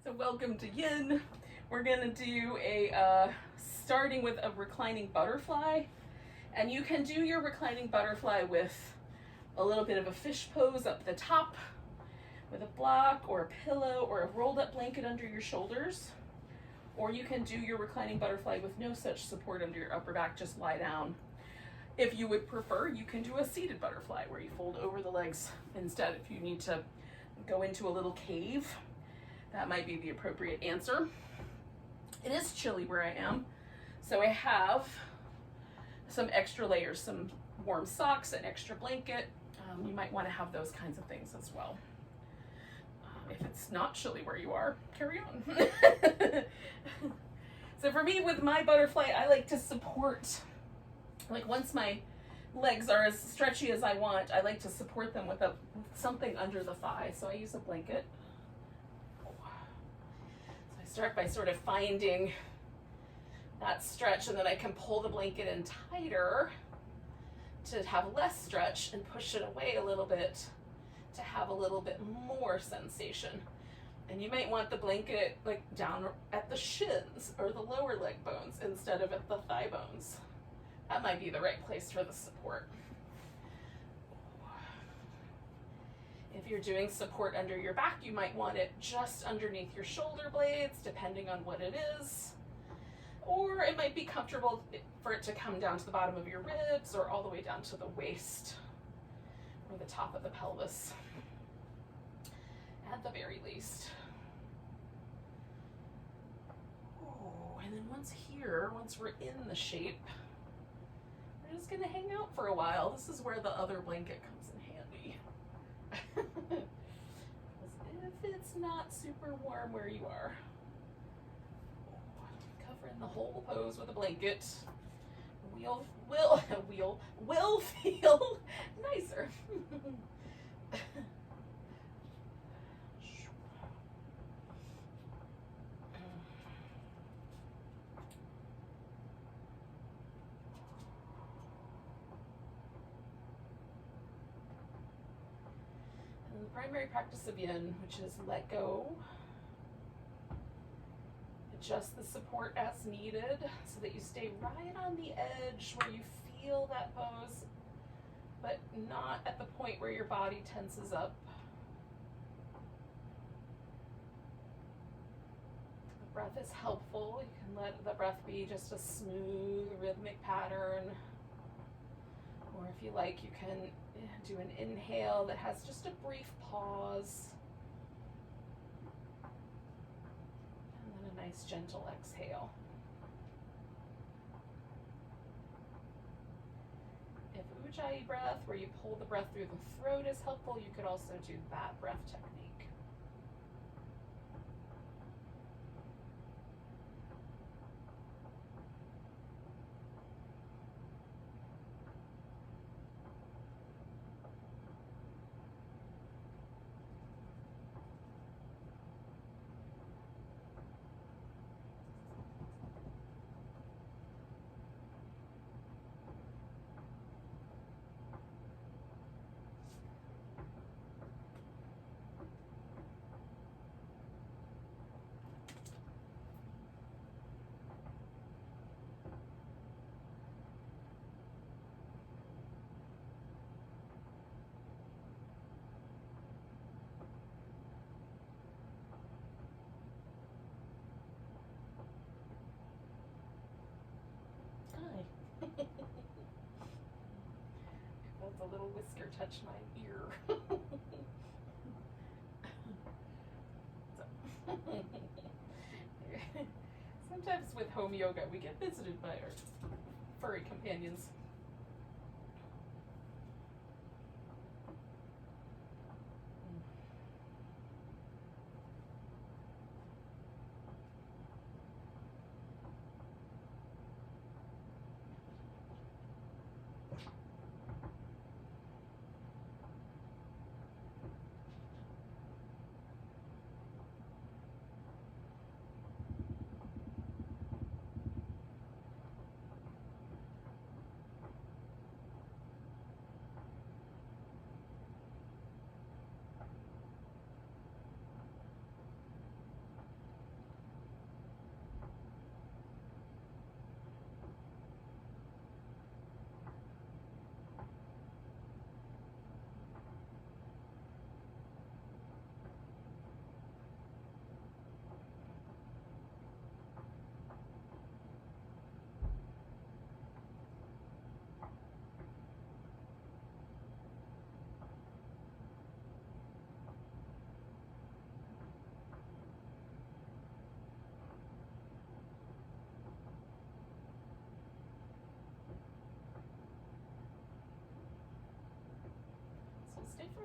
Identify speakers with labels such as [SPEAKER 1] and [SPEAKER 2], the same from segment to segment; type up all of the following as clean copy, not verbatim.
[SPEAKER 1] So welcome to Yin. We're gonna do a starting with a reclining butterfly, and you can do your reclining butterfly with a little bit of a fish pose up the top, with a block or a pillow or a rolled up blanket under your shoulders, or you can do your reclining butterfly with no such support under your upper back, just lie down. If you would prefer, you can do a seated butterfly where you fold over the legs instead. If you need to go into a little cave, that might be the appropriate answer. It is chilly where I am, so I have some extra layers, some warm socks, an extra blanket. You might want to have those kinds of things as well. If it's not chilly where you are, carry on. So for me, with my butterfly, I like to support, like once my legs are as stretchy as I want, I like to support them with something under the thigh. So I use a blanket. So I start by sort of finding that stretch, and then I can pull the blanket in tighter to have less stretch and push it away a little bit to have a little bit more sensation. And you might want the blanket like down at the shins or the lower leg bones instead of at the thigh bones. That might be the right place for the support. If you're doing support under your back, you might want it just underneath your shoulder blades, depending on what it is. Or it might be comfortable for it to come down to the bottom of your ribs or all the way down to the waist or the top of the pelvis, at the very least. Oh, and then once we're in the shape, we're just gonna hang out for a while. This is where the other blanket comes in handy. If it's not super warm where you are, covering the whole pose with a blanket, will feel nicer. And the primary practice of Yin, which is let go, adjust the support as needed so that you stay right on the edge where you feel that pose, but not at the point where your body tenses up. The breath is helpful. You can let the breath be just a smooth, rhythmic pattern. Or if you like, you can do an inhale that has just a brief pause. A nice gentle exhale. If ujjayi breath, where you pull the breath through the throat, is helpful, you could also do that breath technique. A little whisker touched my ear. Sometimes with home yoga, we get visited by our furry companions.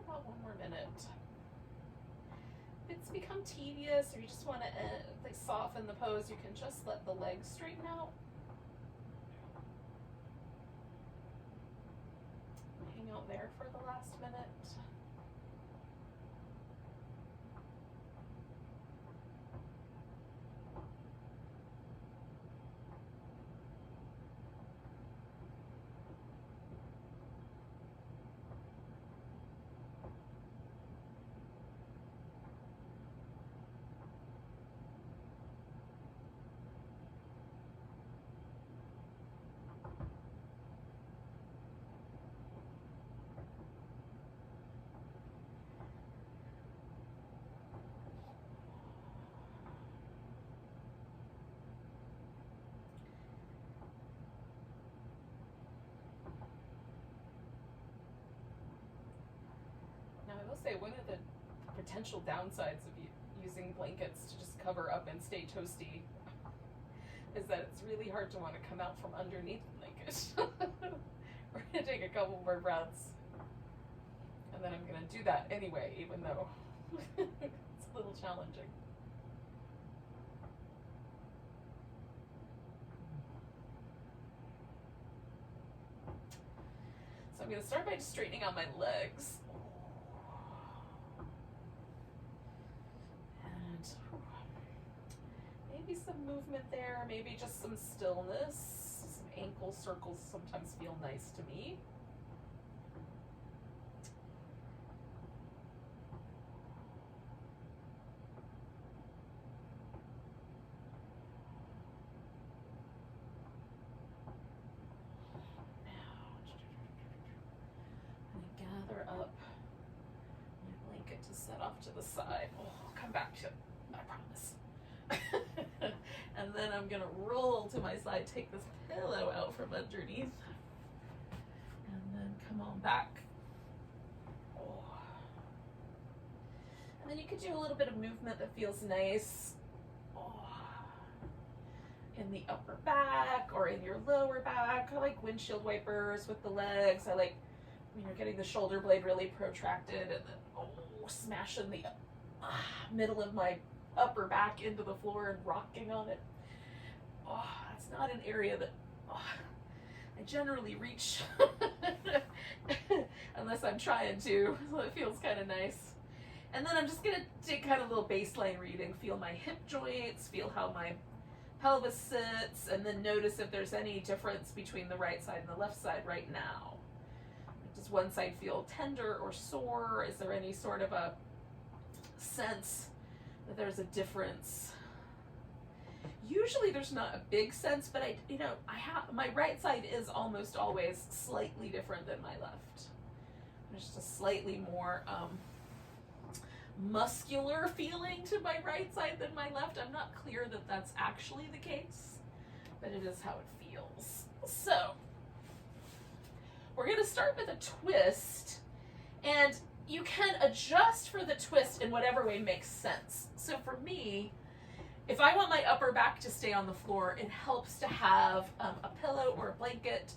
[SPEAKER 1] about 1 more minute. If it's become tedious or you just want to like soften the pose, you can just let the legs straighten out. Hang out there for the last minute. I will say one of the potential downsides of using blankets to just cover up and stay toasty is that it's really hard to want to come out from underneath the blanket. We're going to take a couple more breaths, and then I'm going to do that anyway, even though it's a little challenging. So I'm going to start by just straightening out my legs. Maybe some movement there, maybe just some stillness. Some ankle circles sometimes feel nice to me. Gather up my blanket to set off to the side. Oh, I'll come back to it, I promise. And then I'm gonna roll to my side, take this pillow out from underneath, and then come on back. Oh. And then you could do a little bit of movement that feels nice. Oh. In the upper back or in your lower back. I like windshield wipers with the legs. I like getting the shoulder blade really protracted and then smashing the middle of my upper back into the floor and rocking on it. Oh, that's not an area that I generally reach unless I'm trying to, so it feels kind of nice. And then I'm just gonna take kind of a little baseline reading, feel my hip joints, feel how my pelvis sits, and then notice if there's any difference between the right side and the left side right now. Does one side feel tender or sore? Is there any sort of a sense that there's a difference? Usually there's not a big sense, but my right side is almost always slightly different than my left. There's just a slightly more muscular feeling to my right side than my left. I'm not clear that that's actually the case, but it is how it feels. So we're going to start with a twist, and you can adjust for the twist in whatever way makes sense. So for me, if I want my upper back to stay on the floor, it helps to have a pillow or a blanket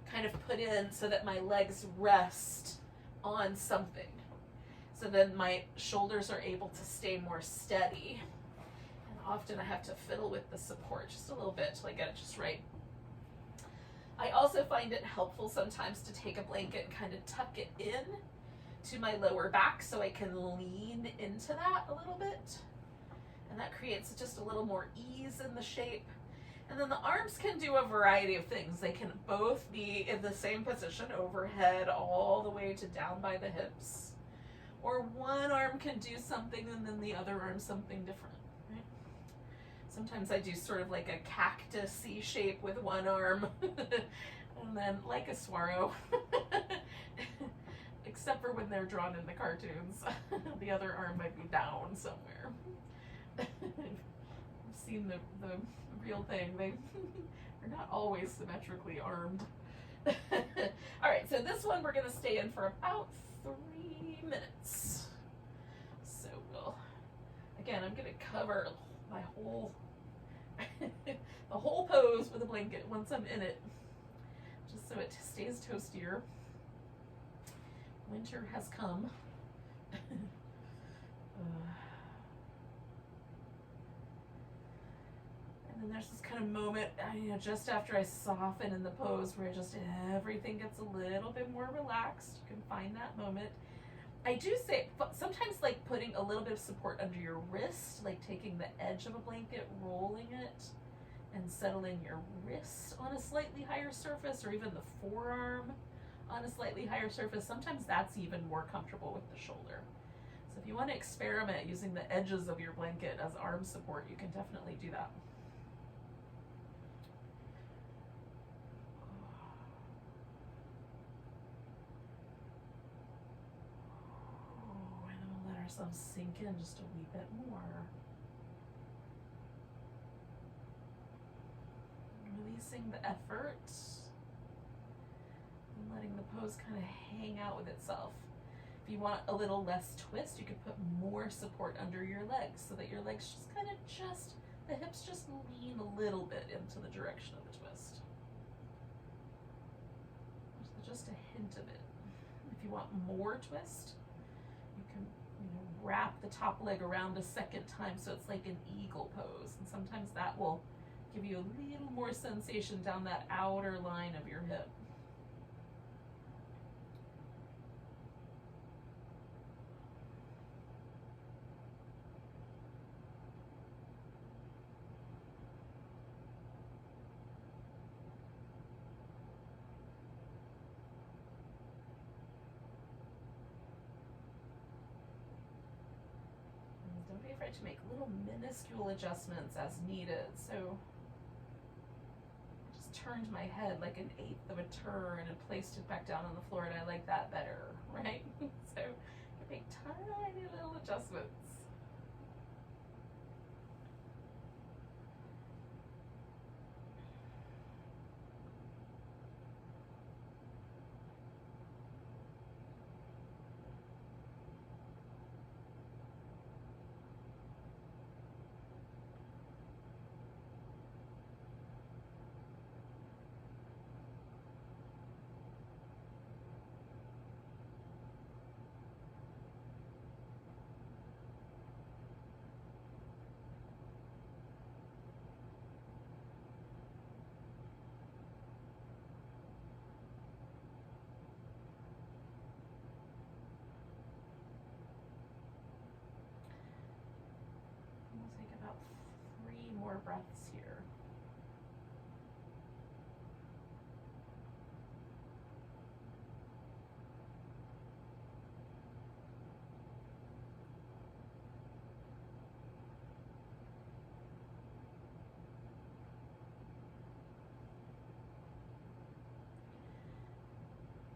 [SPEAKER 1] kind of put in so that my legs rest on something. So then my shoulders are able to stay more steady. And often I have to fiddle with the support just a little bit till I get it just right. I also find it helpful sometimes to take a blanket and kind of tuck it in to my lower back so I can lean into that a little bit. And that creates just a little more ease in the shape. And then the arms can do a variety of things. They can both be in the same position overhead all the way to down by the hips. Or one arm can do something and then the other arm something different. Right? Sometimes I do sort of like a cactus-y shape with one arm. And then like a swallow. Except for when they're drawn in the cartoons. The other arm might be down somewhere. I've seen the real thing. They're not always symmetrically armed. All right, so this one we're going to stay in for about 3 minutes. So again, I'm going to cover my whole, the whole pose with a blanket once I'm in it, just so it stays toastier. Winter has come. And then there's this kind of moment, just after I soften in the pose where just everything gets a little bit more relaxed. You can find that moment. I do say sometimes like putting a little bit of support under your wrist, like taking the edge of a blanket, rolling it, and settling your wrist on a slightly higher surface, or even the forearm on a slightly higher surface. Sometimes that's even more comfortable with the shoulder. So if you want to experiment using the edges of your blanket as arm support, you can definitely do that. Ourselves sink in just a wee bit more. Releasing the effort and letting the pose kind of hang out with itself. If you want a little less twist, you could put more support under your legs so that your legs just kind of the hips just lean a little bit into the direction of the twist. Just a hint of it. If you want more twist, you can wrap the top leg around a second time so it's like an eagle pose, and sometimes that will give you a little more sensation down that outer line of your hip. Don't be afraid to make little minuscule adjustments as needed. So I just turned my head like an eighth of a turn and placed it back down on the floor, and I like that better, right? So you make tiny little adjustments. More breaths here.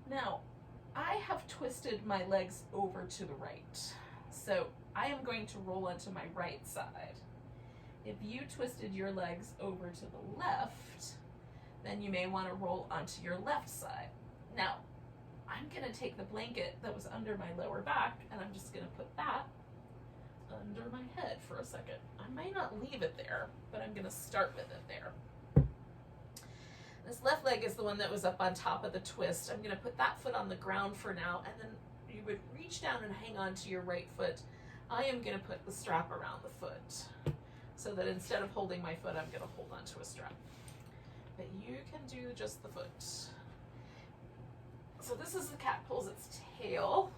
[SPEAKER 1] Now, I have twisted my legs over to the right, so I am going to roll onto my right side. If you twisted your legs over to the left, then you may want to roll onto your left side. Now, I'm going to take the blanket that was under my lower back, and I'm just going to put that under my head for a second. I might not leave it there, but I'm going to start with it there. This left leg is the one that was up on top of the twist. I'm going to put that foot on the ground for now, and then you would reach down and hang on to your right foot. I am going to put the strap around the foot, so that instead of holding my foot, I'm going to hold on to a strap. But you can do just the foot. So this is the cat pulls its tail.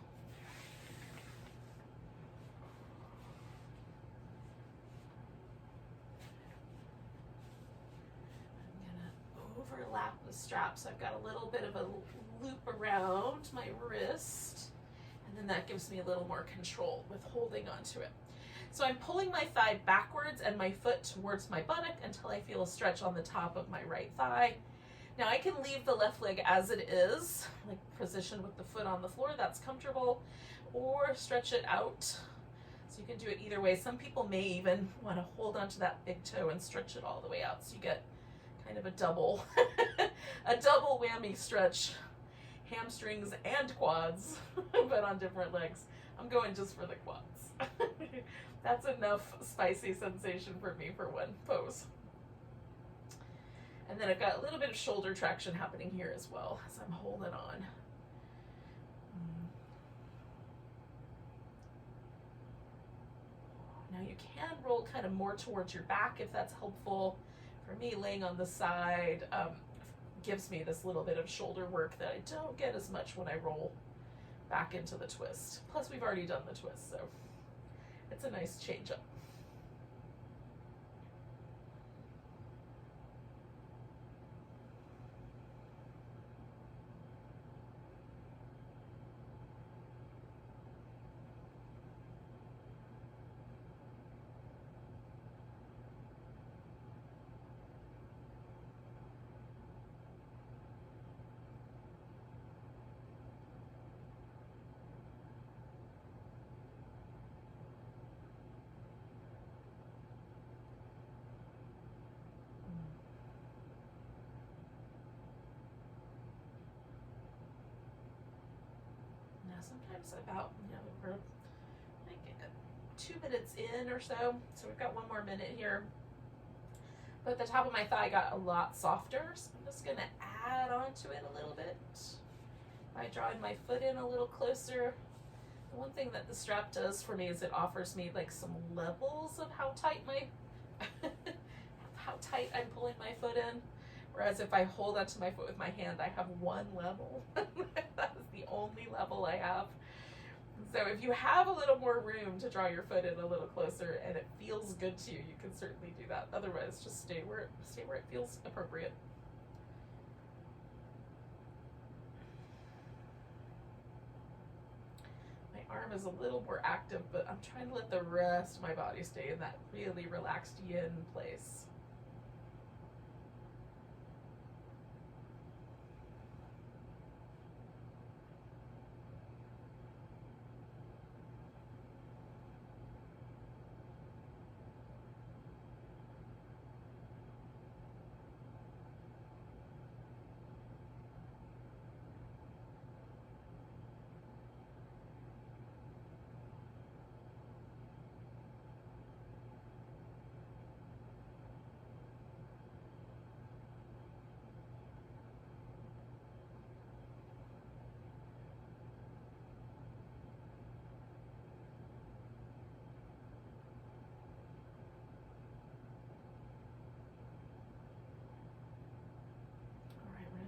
[SPEAKER 1] I'm going to overlap the strap, so I've got a little bit of a loop around my wrist, and then that gives me a little more control with holding onto it. So I'm pulling my thigh backwards and my foot towards my buttock until I feel a stretch on the top of my right thigh. Now I can leave the left leg as it is, like positioned with the foot on the floor, that's comfortable, or stretch it out. So you can do it either way. Some people may even want to hold onto that big toe and stretch it all the way out, so you get kind of a double, a double whammy stretch, hamstrings and quads, but on different legs. I'm going just for the quads. That's enough spicy sensation for me for one pose. And then I've got a little bit of shoulder traction happening here as well as I'm holding on. Now you can roll kind of more towards your back if that's helpful. For me, laying on the side gives me this little bit of shoulder work that I don't get as much when I roll back into the twist. Plus, we've already done the twist, so it's a nice change up. Sometimes about, we're like 2 minutes in or so we've got 1 more minute here. But the top of my thigh got a lot softer, so I'm just gonna add on to it a little bit by drawing my foot in a little closer. The one thing that the strap does for me is it offers me like some levels of how tight I'm pulling my foot in. Whereas if I hold onto my foot with my hand, I have 1 level. That is the only level I have. So if you have a little more room to draw your foot in a little closer and it feels good to you, you can certainly do that. Otherwise, just stay where it feels appropriate. My arm is a little more active, but I'm trying to let the rest of my body stay in that really relaxed yin place.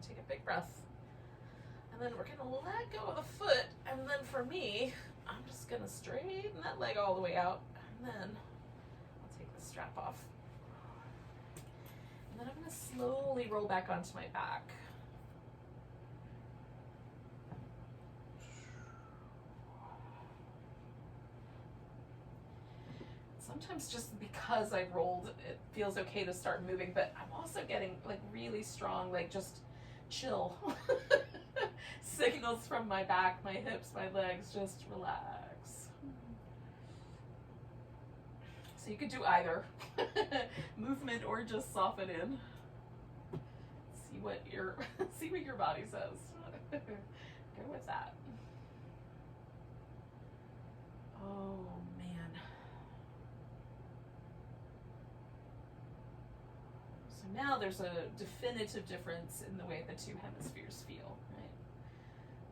[SPEAKER 1] Take a big breath, and then we're gonna let go of the foot, and then for me, I'm just gonna straighten that leg all the way out, and then I'll take the strap off, and then I'm gonna slowly roll back onto my back. Sometimes just because I rolled, it feels okay to start moving, but I'm also getting like really strong, like just chill signals from my back, my hips, my legs, just relax. So you could do either movement or just soften in. See what your body says. Go with that. Oh man. So now there's a definitive difference in the way the 2 hemispheres feel, right?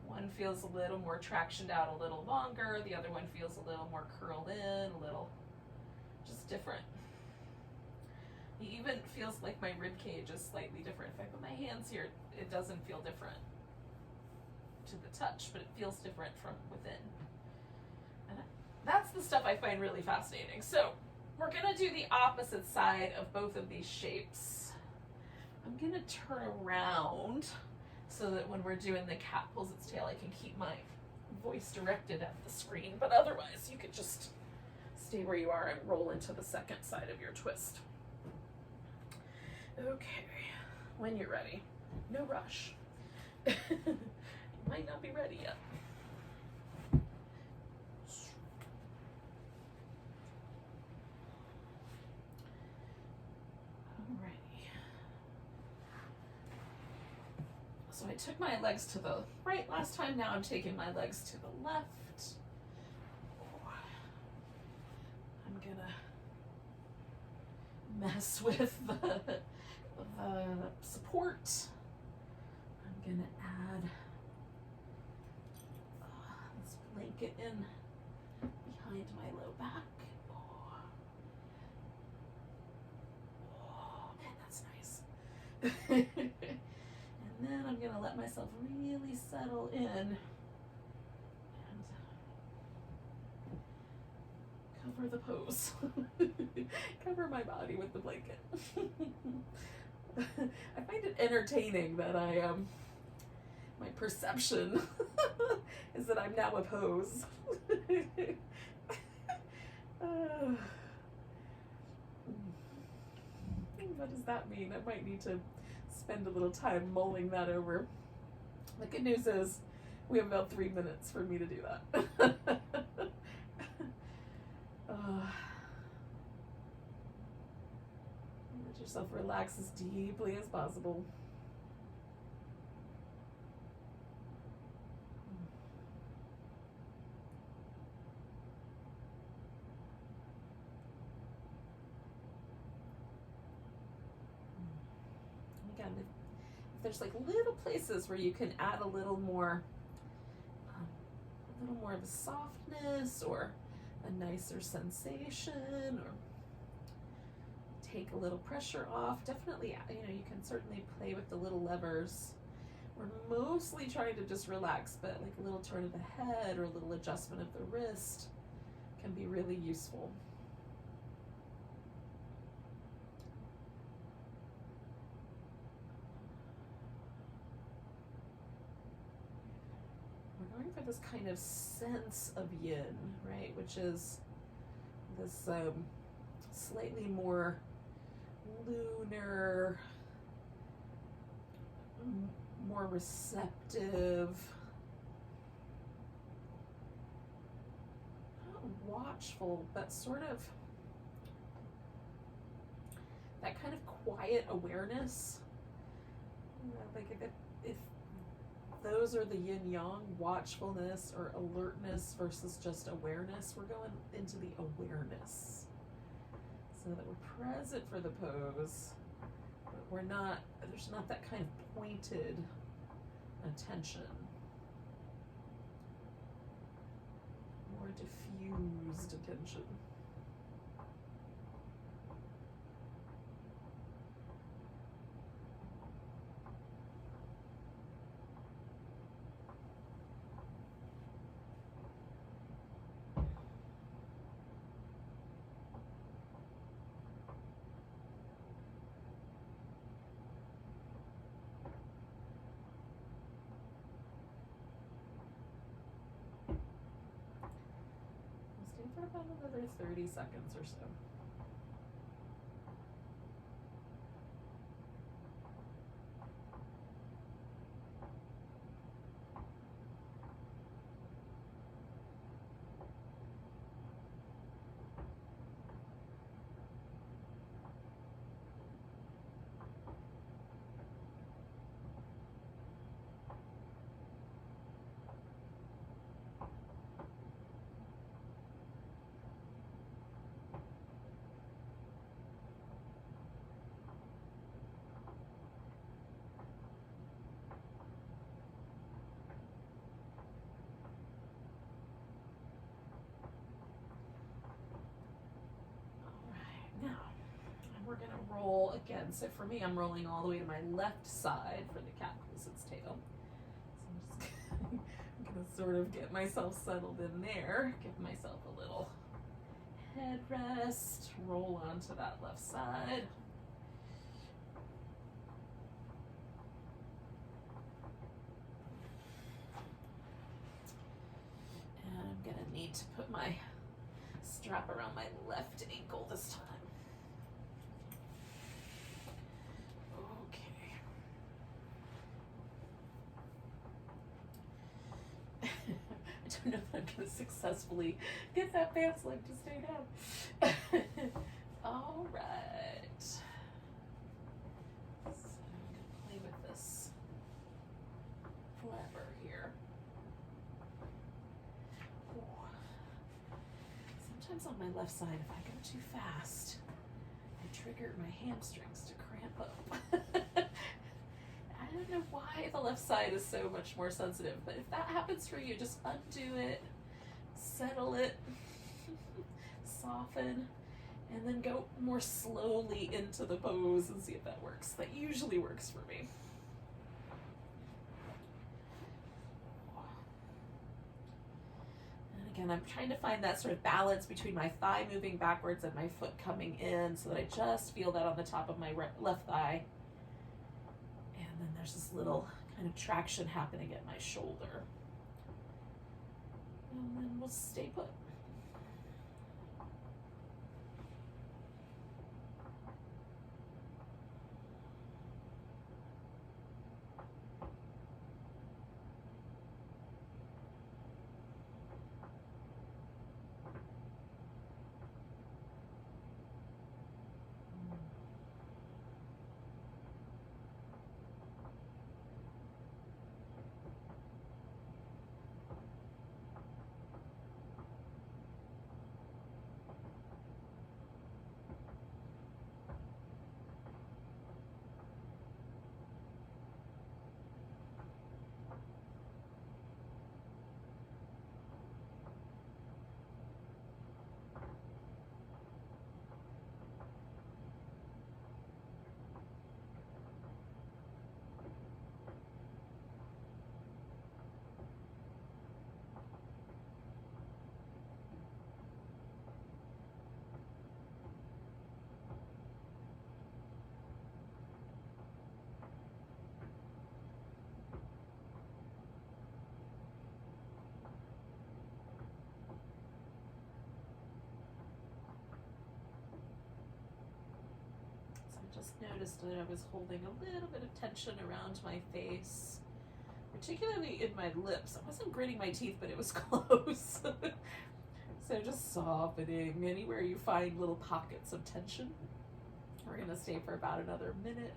[SPEAKER 1] One feels a little more tractioned out a little longer, the other one feels a little more curled in, a little just different. It even feels like my rib cage is slightly different. If I put my hands here, it doesn't feel different to the touch, but it feels different from within. And that's the stuff I find really fascinating. So we're gonna do the opposite side of both of these shapes. I'm gonna turn around so that when we're doing the cat pulls its tail, I can keep my voice directed at the screen, but otherwise you could just stay where you are and roll into the second side of your twist. Okay, when you're ready, no rush. You might not be ready yet. So I took my legs to the right last time, now I'm taking my legs to the left. I'm gonna mess with the support. I'm gonna add this blanket in behind my low back. And then I'm going to let myself really settle in and cover the pose. Cover my body with the blanket. I find it entertaining that my perception is that I'm now a pose. What does that mean? I might need to spend a little time mulling that over. The good news is we have about 3 minutes for me to do that. Let yourself relax as deeply as possible. Again, if there's like little places where you can add a little more of a softness or a nicer sensation, or take a little pressure off, definitely, you can certainly play with the little levers. We're mostly trying to just relax, but like a little turn of the head or a little adjustment of the wrist can be really useful. We're going for this kind of sense of yin, right? Which is this slightly more lunar, more receptive, not watchful, but sort of that kind of quiet awareness. Like if those are the yin yang, watchfulness or alertness versus just awareness, we're going into the awareness, so that we're present for the pose, but there's not that kind of pointed attention, more diffused attention. For about another 30 seconds or so. We're going to roll again. So for me, I'm rolling all the way to my left side for the cat pulls its tail. So I'm going to sort of get myself settled in there, give myself a little head rest, roll onto that left side. And I'm going to need to put my strap around my left ankle this time. I don't know if I'm going to successfully get that pants leg to stay down. All right. So I'm going to play with this lever here. Ooh. Sometimes on my left side, if I go too fast, I trigger my hamstrings to cramp up. I don't know why the left side is so much more sensitive, but if that happens for you, just undo it, settle it, soften, And then go more slowly into the pose and see if that works. That usually works for me. And again, I'm trying to find that sort of balance between my thigh moving backwards and my foot coming in so that I just feel that on the top of my left thigh. And then there's this little kind of traction happening at my shoulder. And then we'll stay put. Just noticed that I was holding a little bit of tension around my face, particularly in my lips. I wasn't gritting my teeth, but it was close. So just softening anywhere you find little pockets of tension. We're going to stay for about another minute.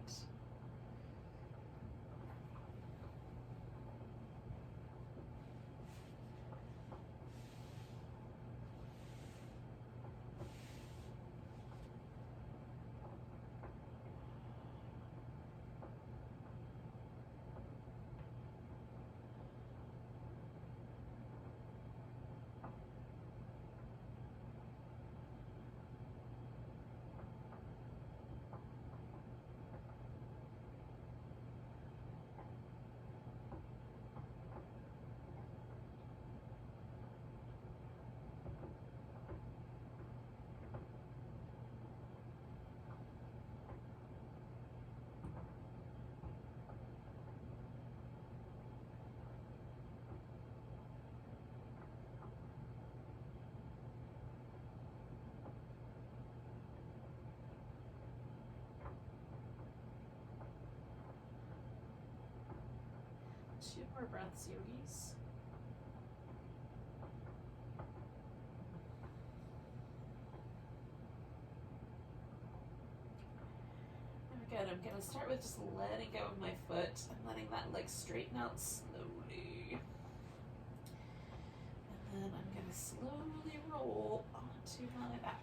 [SPEAKER 1] Two more breaths, yogis. And again, I'm going to start with just letting go of my foot and letting that leg straighten out slowly. And then I'm going to slowly roll onto my back.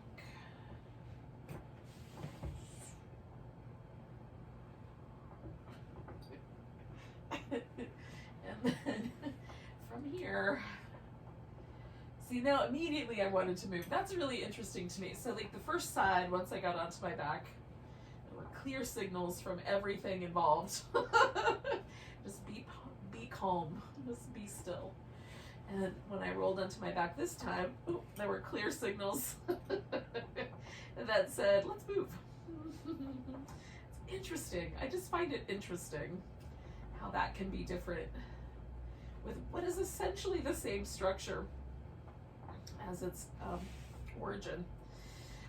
[SPEAKER 1] And then from here, see, now immediately I wanted to move. That's really interesting to me. So like the first side, once I got onto my back, there were clear signals from everything involved. Just be calm, just be still. And when I rolled onto my back this time, there were clear signals that said, let's move. It's interesting. I just find it interesting how that can be different with what is essentially the same structure as its origin.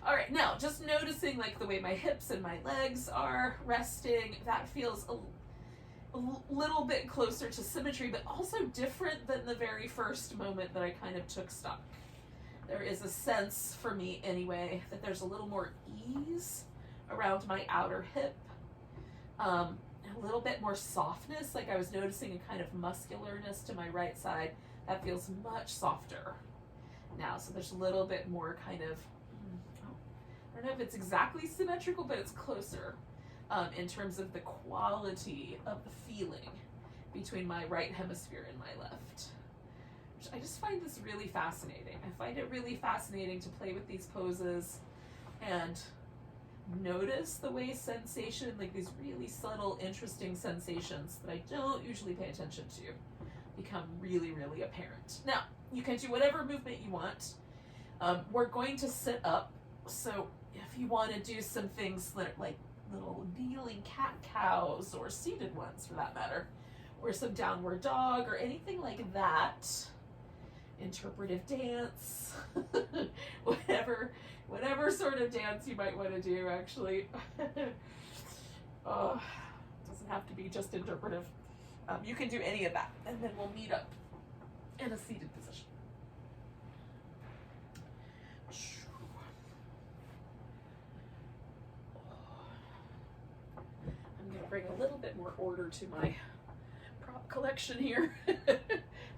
[SPEAKER 1] All right, now just noticing like the way my hips and my legs are resting, that feels a little bit closer to symmetry, but also different than the very first moment that I kind of took stock. There is a sense, for me anyway, that there's a little more ease around my outer hip. A little bit more softness, like I was noticing a kind of muscularness to my right side that feels much softer now. So there's a little bit more kind of, I don't know if it's exactly symmetrical, but it's closer in terms of the quality of the feeling between my right hemisphere and my left. Which I just find this really fascinating. I find it really fascinating to play with these poses and notice the way sensation, like these really subtle, interesting sensations that I don't usually pay attention to, become really, really apparent. Now, you can do whatever movement you want. We're going to sit up, so if you want to do some things like little kneeling cat-cows, or seated ones for that matter, or some downward dog, or anything like that, interpretive dance, whatever sort of dance you might want to do, actually. Oh, doesn't have to be just interpretive. You can do any of that, and then we'll meet up in a seated position. I'm going to bring a little bit more order to my prop collection here.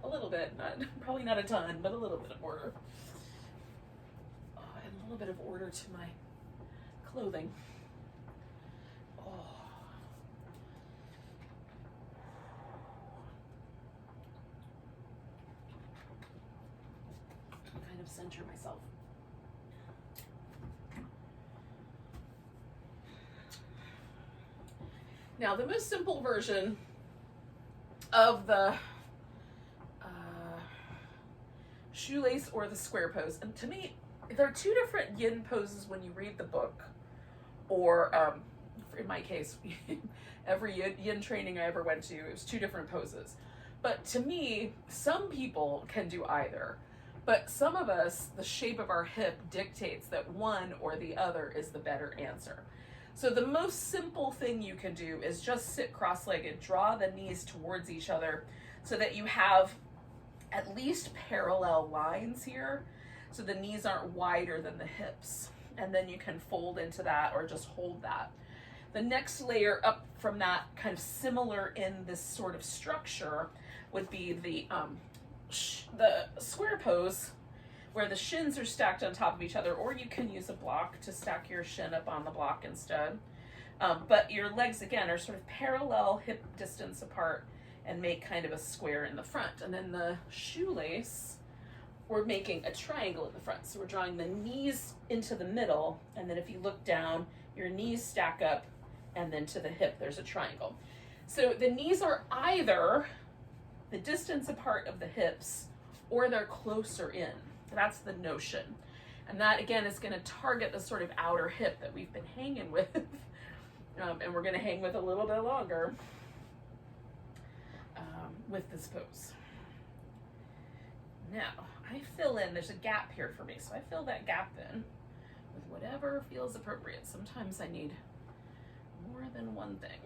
[SPEAKER 1] A little bit, probably not a ton, but a little bit of order. And a little bit of order to my clothing. Kind of center myself. Now, the most simple version of the shoelace or the square pose, and to me, there are two different yin poses when you read the book, or in my case, every yin training I ever went to, it was two different poses. But to me, some people can do either. But some of us, the shape of our hip dictates that one or the other is the better answer. So the most simple thing you can do is just sit cross-legged, draw the knees towards each other so that you have at least parallel lines here, so the knees aren't wider than the hips. And then you can fold into that or just hold that. The next layer up from that, kind of similar in this sort of structure, would be the square pose, where the shins are stacked on top of each other, or you can use a block to stack your shin up on the block instead. But your legs, again, are sort of parallel hip distance apart and make kind of a square in the front. And then the shoelace, we're making a triangle in the front. So we're drawing the knees into the middle, and then if you look down, your knees stack up, and then to the hip, there's a triangle. So the knees are either the distance apart of the hips, or they're closer in. That's the notion. And that, again, is going to target the sort of outer hip that we've been hanging with, and we're going to hang with a little bit longer with this pose. Now, I fill in, there's a gap here for me, so I fill that gap in with whatever feels appropriate. Sometimes I need more than one thing.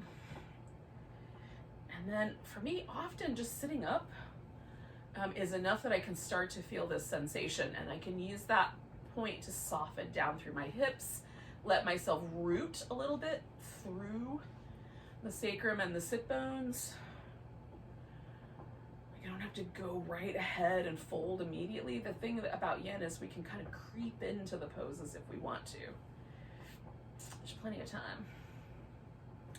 [SPEAKER 1] And then for me, often just sitting up is enough that I can start to feel this sensation, and I can use that point to soften down through my hips, let myself root a little bit through the sacrum and the sit bones. I don't have to go right ahead and fold immediately. The thing about yin is we can kind of creep into the poses if we want to. There's plenty of time.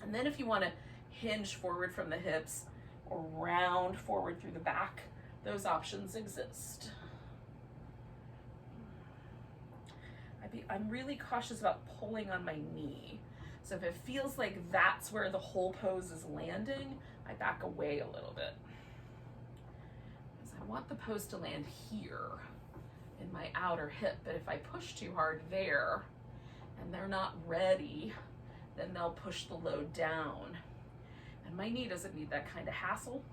[SPEAKER 1] And then if you want to hinge forward from the hips or round forward through the back, those options exist. I'm really cautious about pulling on my knee. So if it feels like that's where the whole pose is landing, I back away a little bit. Because I want the pose to land here in my outer hip, but if I push too hard there and they're not ready, then they'll push the load down. And my knee doesn't need that kind of hassle.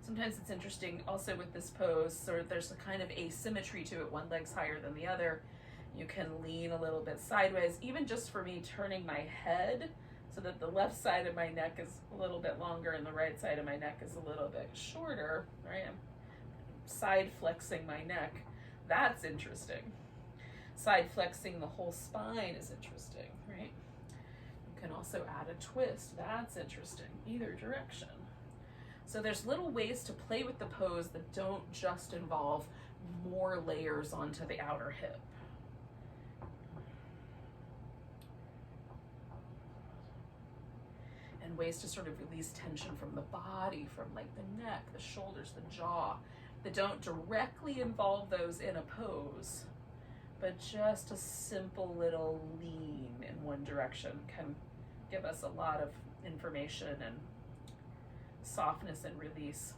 [SPEAKER 1] Sometimes it's interesting also with this pose, so there's a kind of asymmetry to it. One leg's higher than the other. You can lean a little bit sideways, even just for me turning my head so that the left side of my neck is a little bit longer and the right side of my neck is a little bit shorter, right? I'm side flexing my neck. That's interesting. Side flexing the whole spine is interesting, right? You can also add a twist. That's interesting, either direction. So there's little ways to play with the pose that don't just involve more layers onto the outer hip. And ways to sort of release tension from the body, from like the neck, the shoulders, the jaw, that don't directly involve those in a pose, but just a simple little lean in one direction can give us a lot of information and softness and release.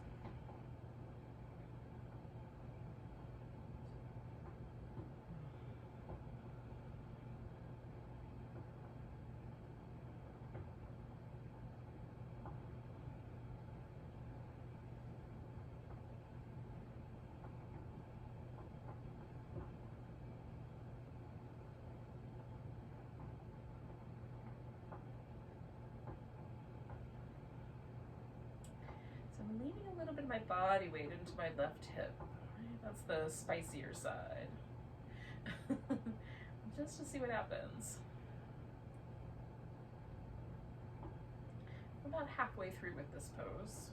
[SPEAKER 1] Leaning a little bit of my body weight into my left hip. That's the spicier side. Just to see what happens. I'm about halfway through with this pose.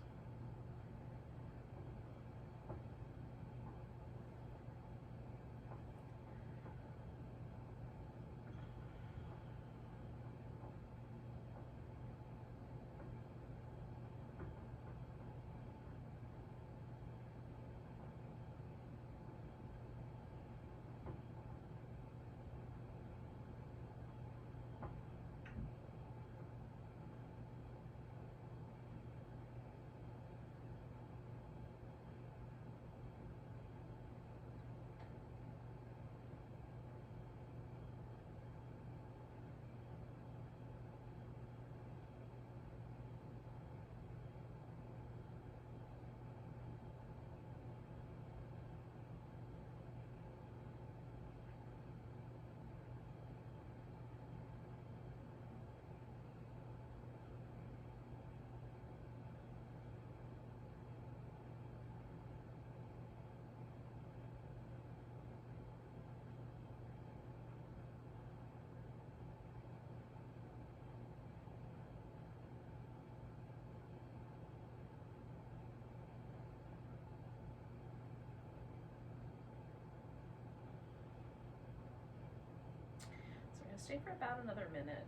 [SPEAKER 1] Stay for about another minute.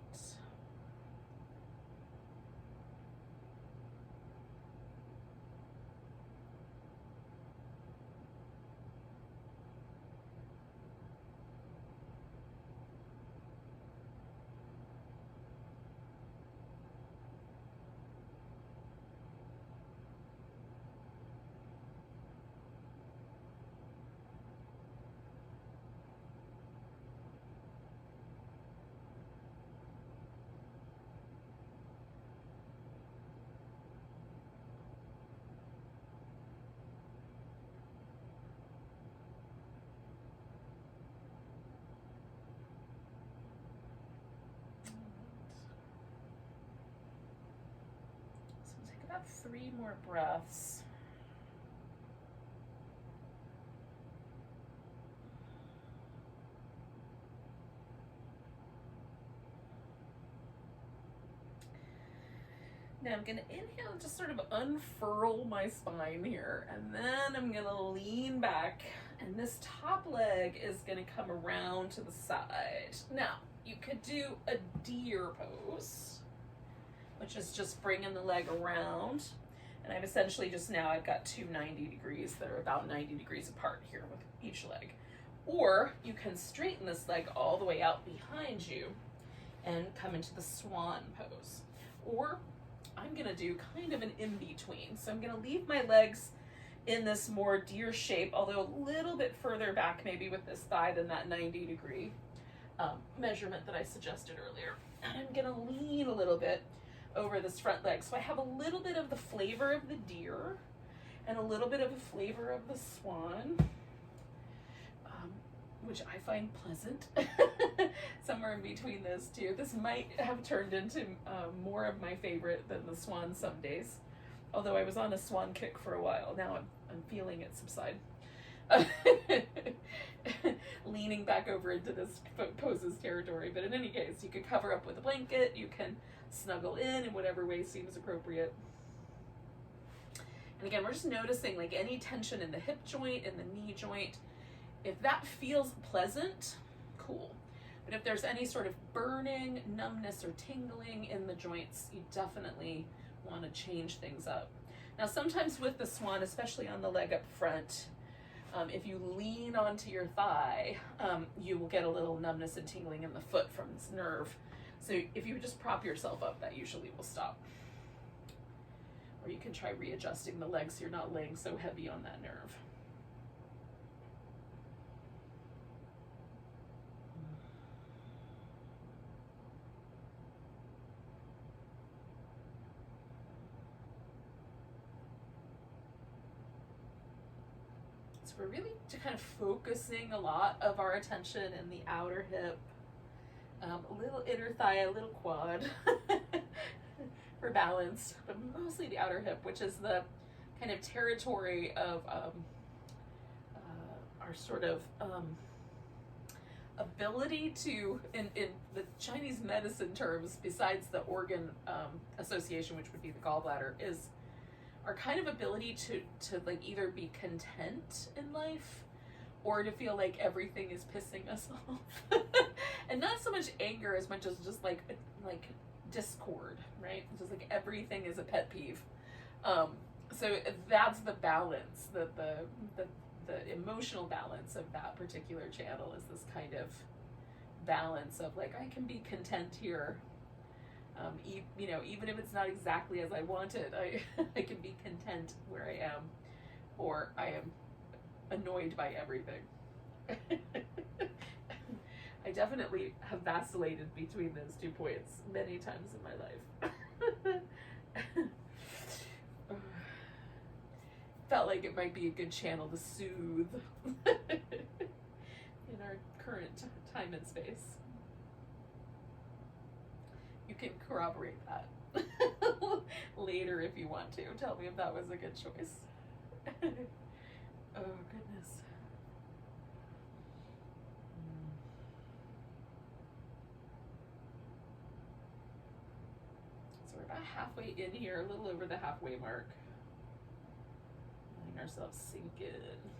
[SPEAKER 1] About 3 more breaths. Now I'm going to inhale and just sort of unfurl my spine here, and then I'm going to lean back, and this top leg is going to come around to the side. Now, you could do a deer pose, which is just bringing the leg around. And I've essentially I've got two 90 degrees that are about 90 degrees apart here with each leg. Or you can straighten this leg all the way out behind you and come into the swan pose. Or I'm gonna do kind of an in-between. So I'm gonna leave my legs in this more deer shape, although a little bit further back maybe with this thigh than that 90 degree measurement that I suggested earlier. And I'm gonna lean a little bit over this front leg. So I have a little bit of the flavor of the deer and a little bit of a flavor of the swan, which I find pleasant. Somewhere in between those two. This might have turned into more of my favorite than the swan some days. Although I was on a swan kick for a while. Now I'm feeling it subside. Leaning back over into this poses territory. But in any case, you can cover up with a blanket. You can snuggle in whatever way seems appropriate. And again, we're just noticing like any tension in the hip joint, in the knee joint. If that feels pleasant, cool. But if there's any sort of burning, numbness, or tingling in the joints, you definitely want to change things up. Now sometimes with the swan, especially on the leg up front, if you lean onto your thigh, you will get a little numbness and tingling in the foot from this nerve. So if you just prop yourself up, that usually will stop. Or you can try readjusting the legs so you're not laying so heavy on that nerve. So we're really kind of focusing a lot of our attention in the outer hip, a little inner thigh, a little quad for balance, but mostly the outer hip, which is the kind of territory of our sort of ability to, in the Chinese medicine terms, besides the organ association, which would be the gallbladder, is our kind of ability to like either be content in life or to feel like everything is pissing us off. And not so much anger as much as just like discord, right? Just like everything is a pet peeve. So that's the balance, the emotional balance of that particular channel is this kind of balance of like, I can be content here. You know, even if it's not exactly as I wanted, I can be content where I am, or I am annoyed by everything. I definitely have vacillated between those 2 points many times in my life. Felt like it might be a good channel to soothe in our current time and space. You can corroborate that later if you want to. Tell me if that was a good choice. Oh, goodness. So we're about halfway in here, a little over the halfway mark. Letting ourselves sink in.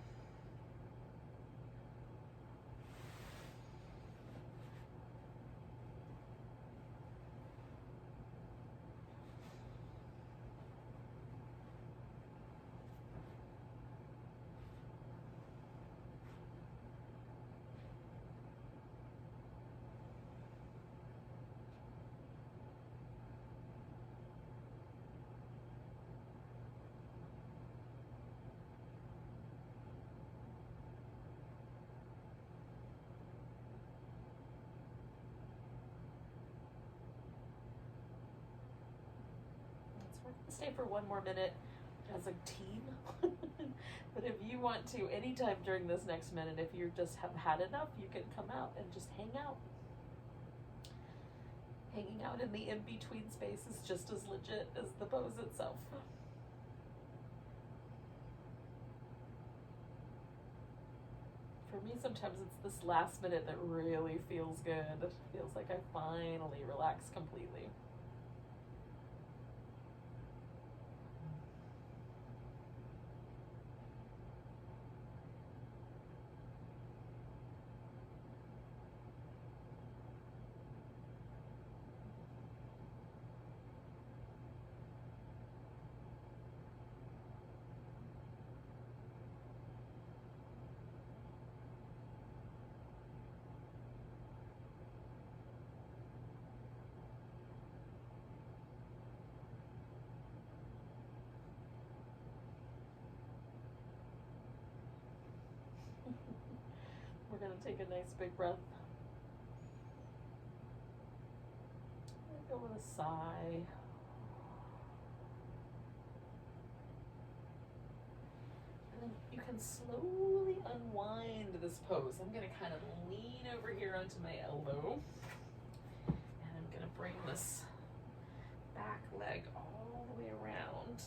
[SPEAKER 1] Stay for one more minute as a team. But if you want to, anytime during this next minute, if you just have had enough, you can come out and just hang out. Hanging out in the in-between space is just as legit as the pose itself. For me, sometimes it's this last minute that really feels good. It feels like I finally relaxed completely. We're going to take a nice big breath. Go with a sigh. And then you can slowly unwind this pose. I'm going to kind of lean over here onto my elbow. And I'm going to bring this back leg all the way around.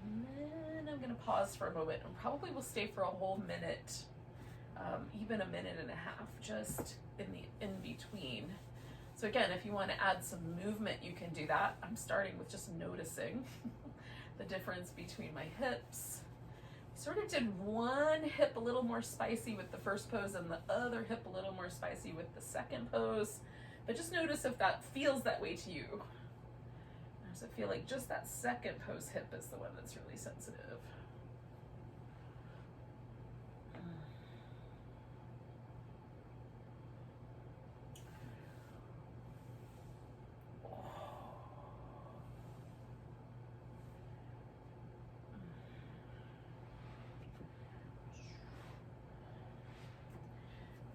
[SPEAKER 1] And then I'm going to pause for a moment, and probably will stay for a whole minute, even a minute and a half, just in the in-between. So again, if you want to add some movement, you can do that. I'm starting with just noticing the difference between my hips. Sort of did one hip a little more spicy with the first pose and the other hip a little more spicy with the second pose. But just notice if that feels that way to you. So I feel like just that second pose hip is the one that's really sensitive.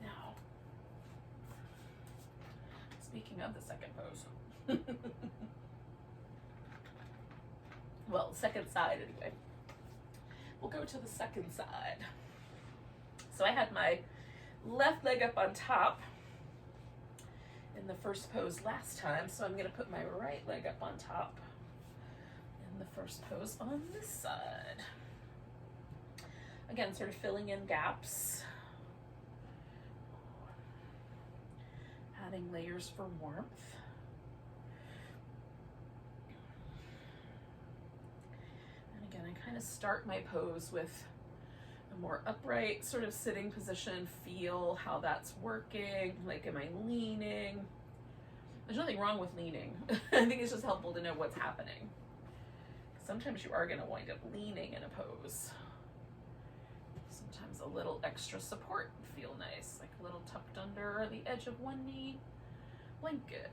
[SPEAKER 1] Now, speaking of the second pose, well, second side anyway. We'll go to the second side. So I had my left leg up on top in the first pose last time, so I'm going to put my right leg up on top in the first pose on this side. Again, sort of filling in gaps, adding layers for warmth. And again, I kind of start my pose with a more upright sort of sitting position, feel how that's working. Like, am I leaning? There's nothing wrong with leaning. I think it's just helpful to know what's happening. Sometimes you are going to wind up leaning in a pose. Sometimes a little extra support would feel nice, like a little tucked under the edge of one knee blanket.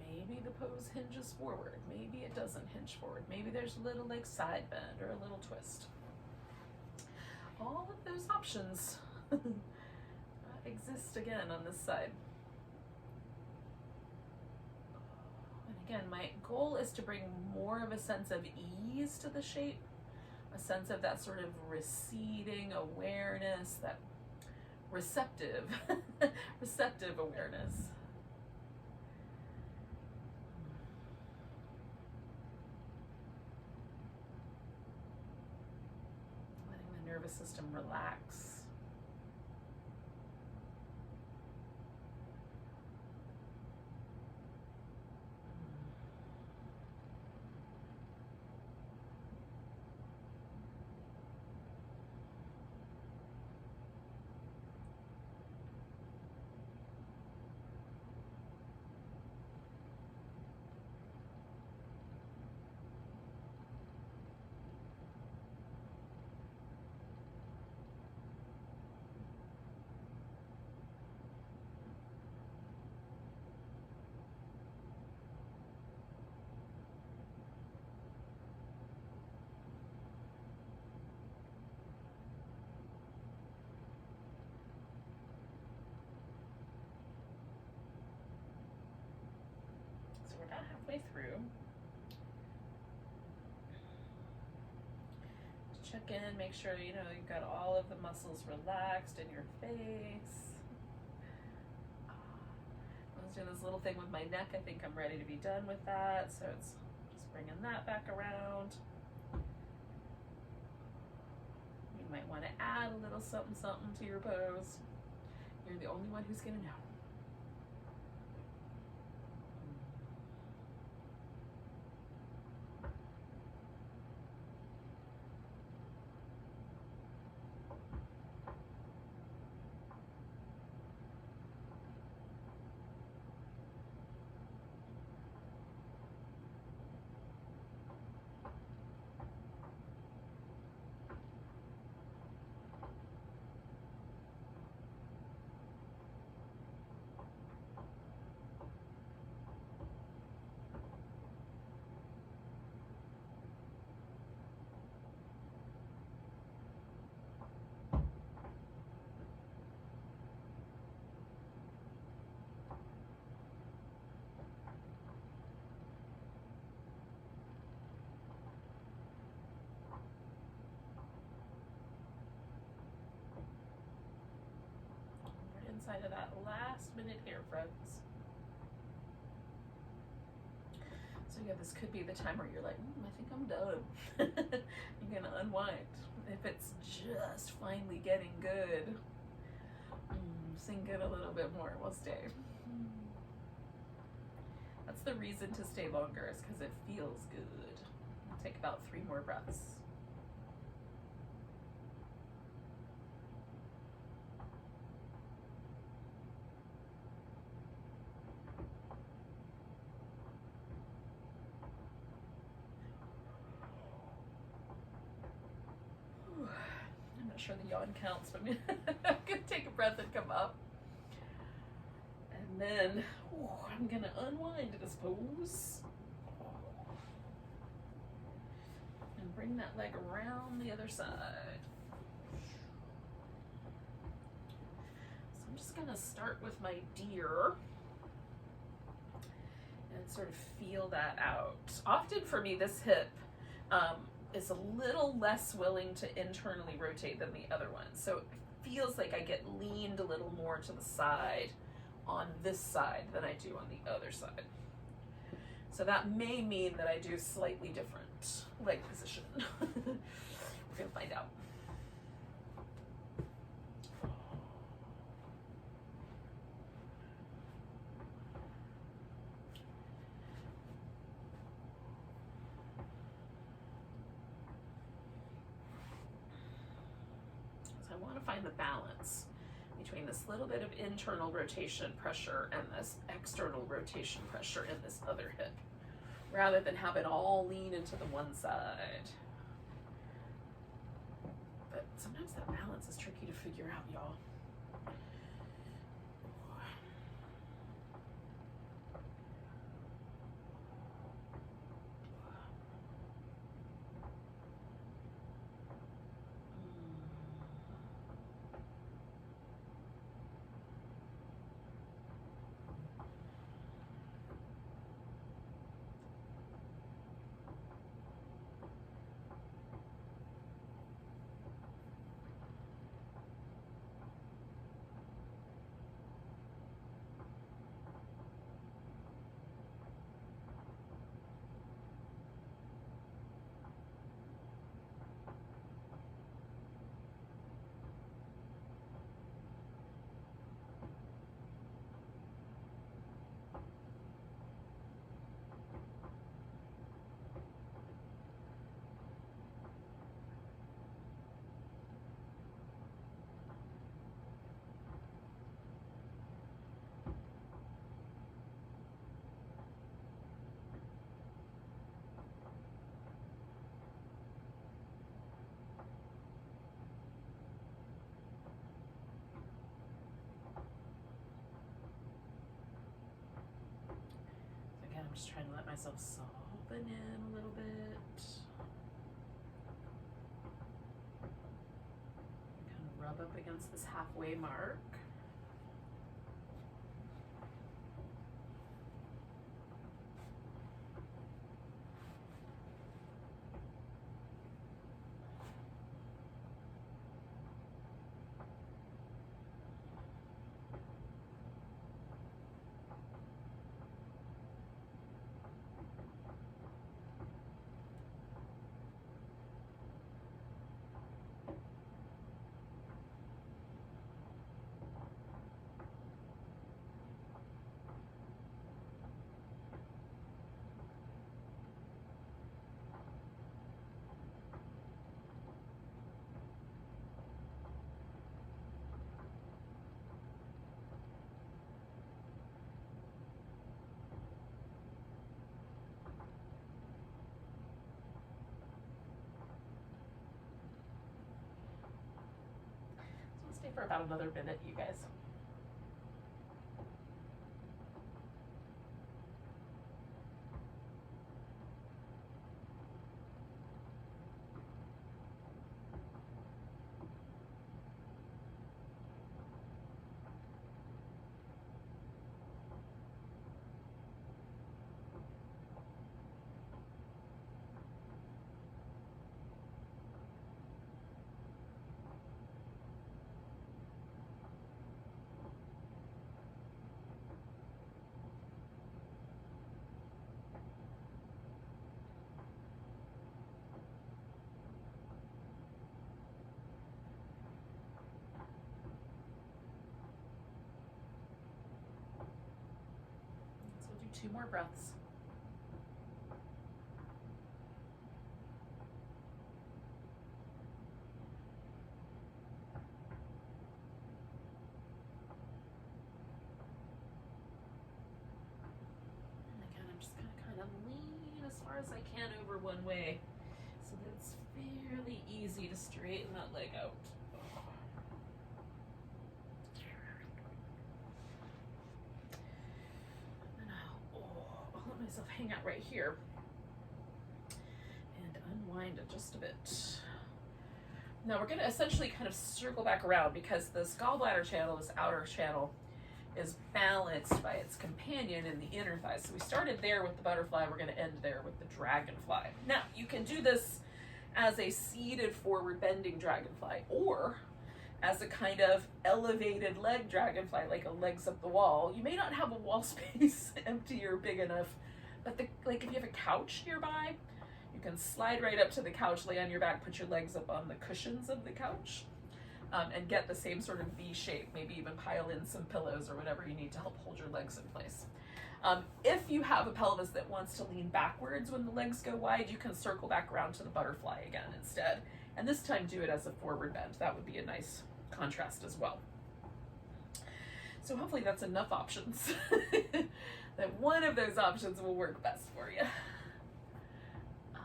[SPEAKER 1] Maybe the pose hinges forward, maybe it doesn't hinge forward, maybe there's a little like side bend or a little twist. All of those options exist again on this side. And again, my goal is to bring more of a sense of ease to the shape, a sense of that sort of receding awareness, that receptive awareness. Nervous system relax. We're about halfway through. Check in, make sure you know you've got all of the muscles relaxed in your face. I was doing this little thing with my neck. I think I'm ready to be done with that. So it's just bringing that back around. You might want to add a little something something to your pose. You're the only one who's going to know. Inside of that last minute here, friends. So yeah, this could be the time where you're like, I think I'm done. You're gonna unwind. If it's just finally getting good, sink it a little bit more. We'll stay. That's the reason to stay longer, is because it feels good. I'll take about 3 more breaths. I'm not sure the yawn counts, but I'm gonna take a breath and come up. And then I'm gonna unwind this pose. And bring that leg around the other side. So I'm just gonna start with my deer and sort of feel that out. Often for me, this hip is a little less willing to internally rotate than the other one. So it feels like I get leaned a little more to the side on this side than I do on the other side. So that may mean that I do slightly different leg position. We're gonna find out. So I want to find the balance between this little bit of internal rotation pressure and this external rotation pressure in this other hip, rather than have it all lean into the one side. But sometimes that balance is tricky to figure out, y'all. I'm just trying to let myself soften in a little bit. Kind of rub up against this halfway mark. Stay for about another minute, you guys. 2 more breaths. And again, I'm just going to kind of lean as far as I can over one way so that it's fairly easy to straighten that leg out. I'll let myself hang out right here and unwind it just a bit. Now we're going to essentially kind of circle back around because this gallbladder channel, this outer channel, is balanced by its companion in the inner thigh. So we started there with the butterfly, we're going to end there with the dragonfly. Now you can do this as a seated forward bending dragonfly, or as a kind of elevated leg dragonfly, like a legs up the wall. You may not have a wall space empty or big enough, but like if you have a couch nearby, you can slide right up to the couch, lay on your back, put your legs up on the cushions of the couch, and get the same sort of V shape. Maybe even pile in some pillows or whatever you need to help hold your legs in place. If you have a pelvis that wants to lean backwards when the legs go wide, you can circle back around to the butterfly again instead. And this time do it as a forward bend. That would be a nice contrast as well. So hopefully that's enough options that one of those options will work best for you. I'm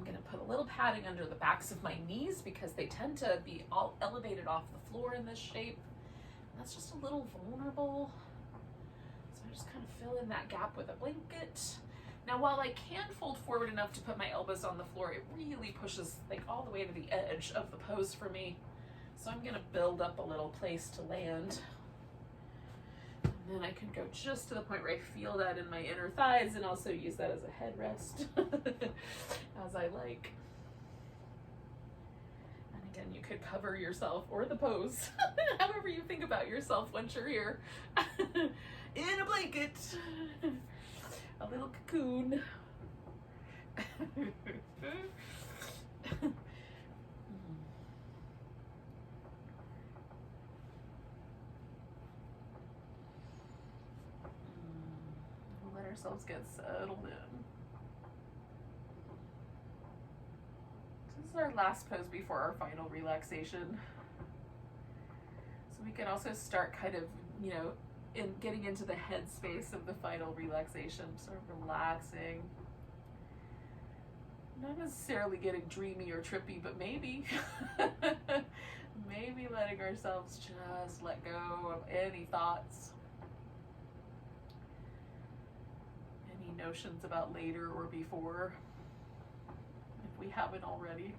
[SPEAKER 1] going to put a little padding under the backs of my knees because they tend to be all elevated off the floor in this shape. And that's just a little vulnerable. So I just kind of fill in that gap with a blanket. Now, while I can fold forward enough to put my elbows on the floor, it really pushes like all the way to the edge of the pose for me. So I'm going to build up a little place to land. And then I can go just to the point where I feel that in my inner thighs and also use that as a headrest as I like. And again, you could cover yourself or the pose, however you think about yourself once you're here, in a blanket. A little cocoon. We'll let ourselves get settled in. This is our last pose before our final relaxation. So we can also start kind of, in getting into the headspace of the final relaxation, sort of relaxing. Not necessarily getting dreamy or trippy, but maybe. Maybe letting ourselves just let go of any thoughts, any notions about later or before, if we haven't already.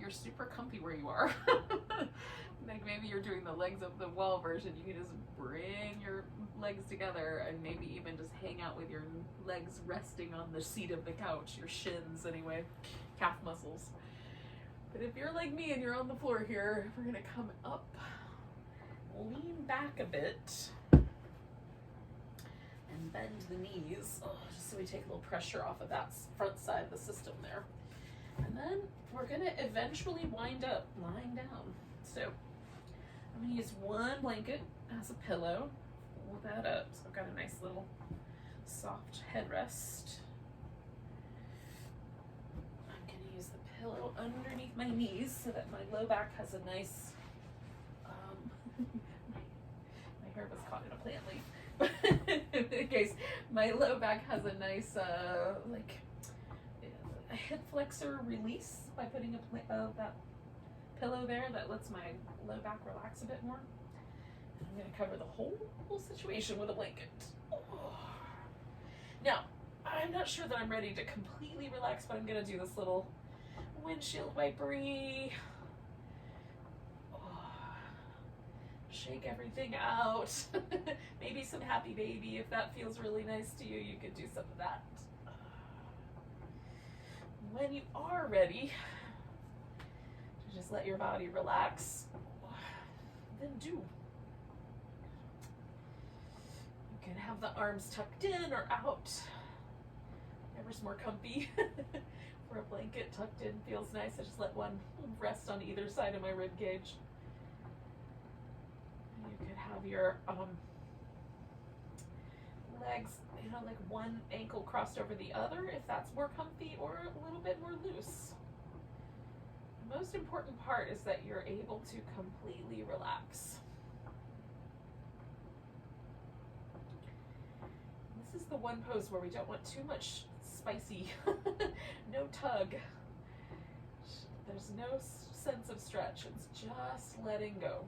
[SPEAKER 1] you're super comfy where you are, like maybe you're doing the legs up the wall version, you can just bring your legs together and maybe even just hang out with your legs resting on the seat of the couch, your shins anyway, calf muscles. But if you're like me and you're on the floor here, we're gonna come up, lean back a bit, and bend the knees, just so we take a little pressure off of that front side of the system there. And then we're gonna eventually wind up lying down. So I'm gonna use one blanket as a pillow, pull that up. So I've got a nice little soft headrest. I'm gonna use the pillow underneath my knees so that my low back has a nice, my hair was caught in a plant leaf. In case my low back has a nice, like a hip flexor release by putting that pillow there that lets my low back relax a bit more. And I'm going to cover the whole situation with a blanket. Now, I'm not sure that I'm ready to completely relax, but I'm going to do this little windshield wipery. Shake everything out. Maybe some happy baby. If that feels really nice to you, you could do some of that. When you are ready to just let your body relax, then do. You can have the arms tucked in or out. Whatever's more comfy. For a blanket tucked in feels nice. I just let one rest on either side of my rib cage. You could have your legs, like one ankle crossed over the other if that's more comfy, or a little bit more loose. The most important part is that you're able to completely relax. This is the one pose where we don't want too much spicy, no tug. There's no sense of stretch, it's just letting go.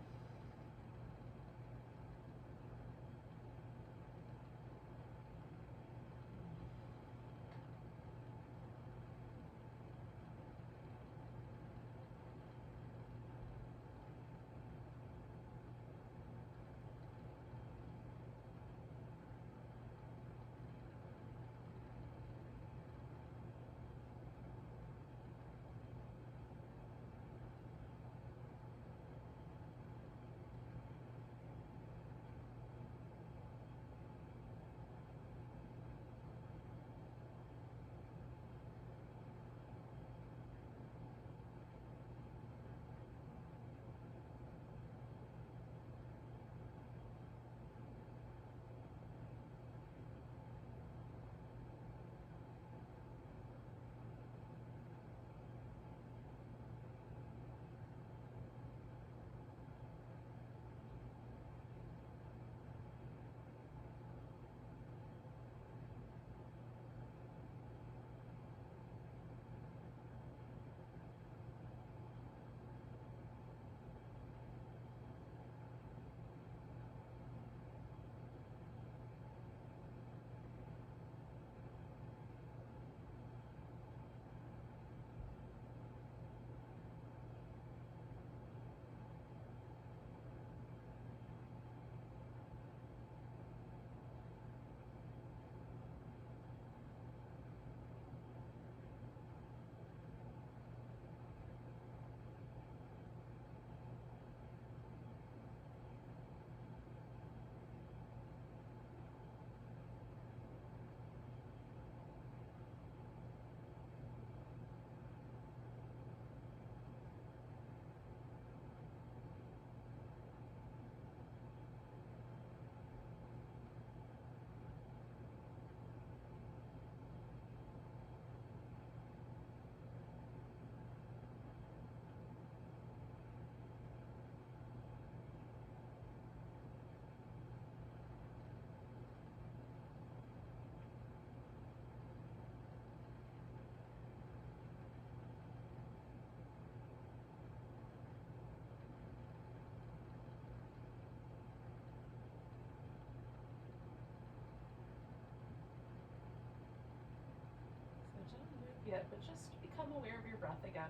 [SPEAKER 1] Yet, but just become aware of your breath again.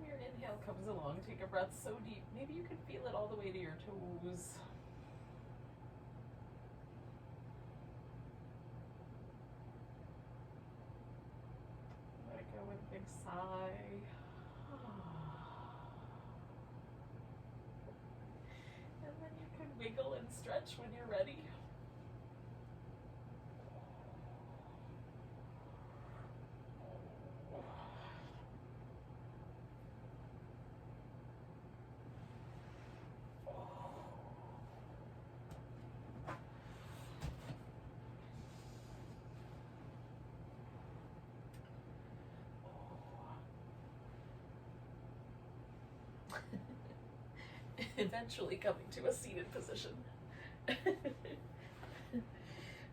[SPEAKER 1] time your inhale comes along, take a breath so deep, maybe you can feel it all the way to your toes. Let it go with a big sigh. And then you can wiggle and stretch when you're ready. Eventually coming to a seated position. I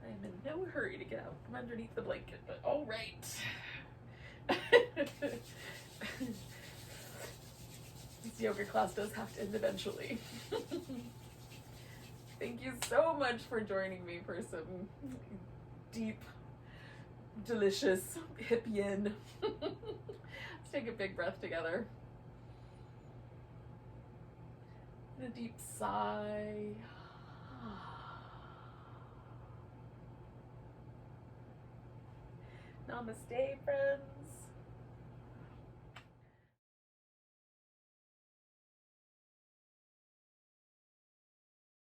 [SPEAKER 1] am in no hurry to get out from underneath the blanket, but all right. This yoga class does have to end eventually. Thank you so much for joining me for some deep, delicious hip yin. Let's take a big breath together. And a deep sigh. Namaste, friends.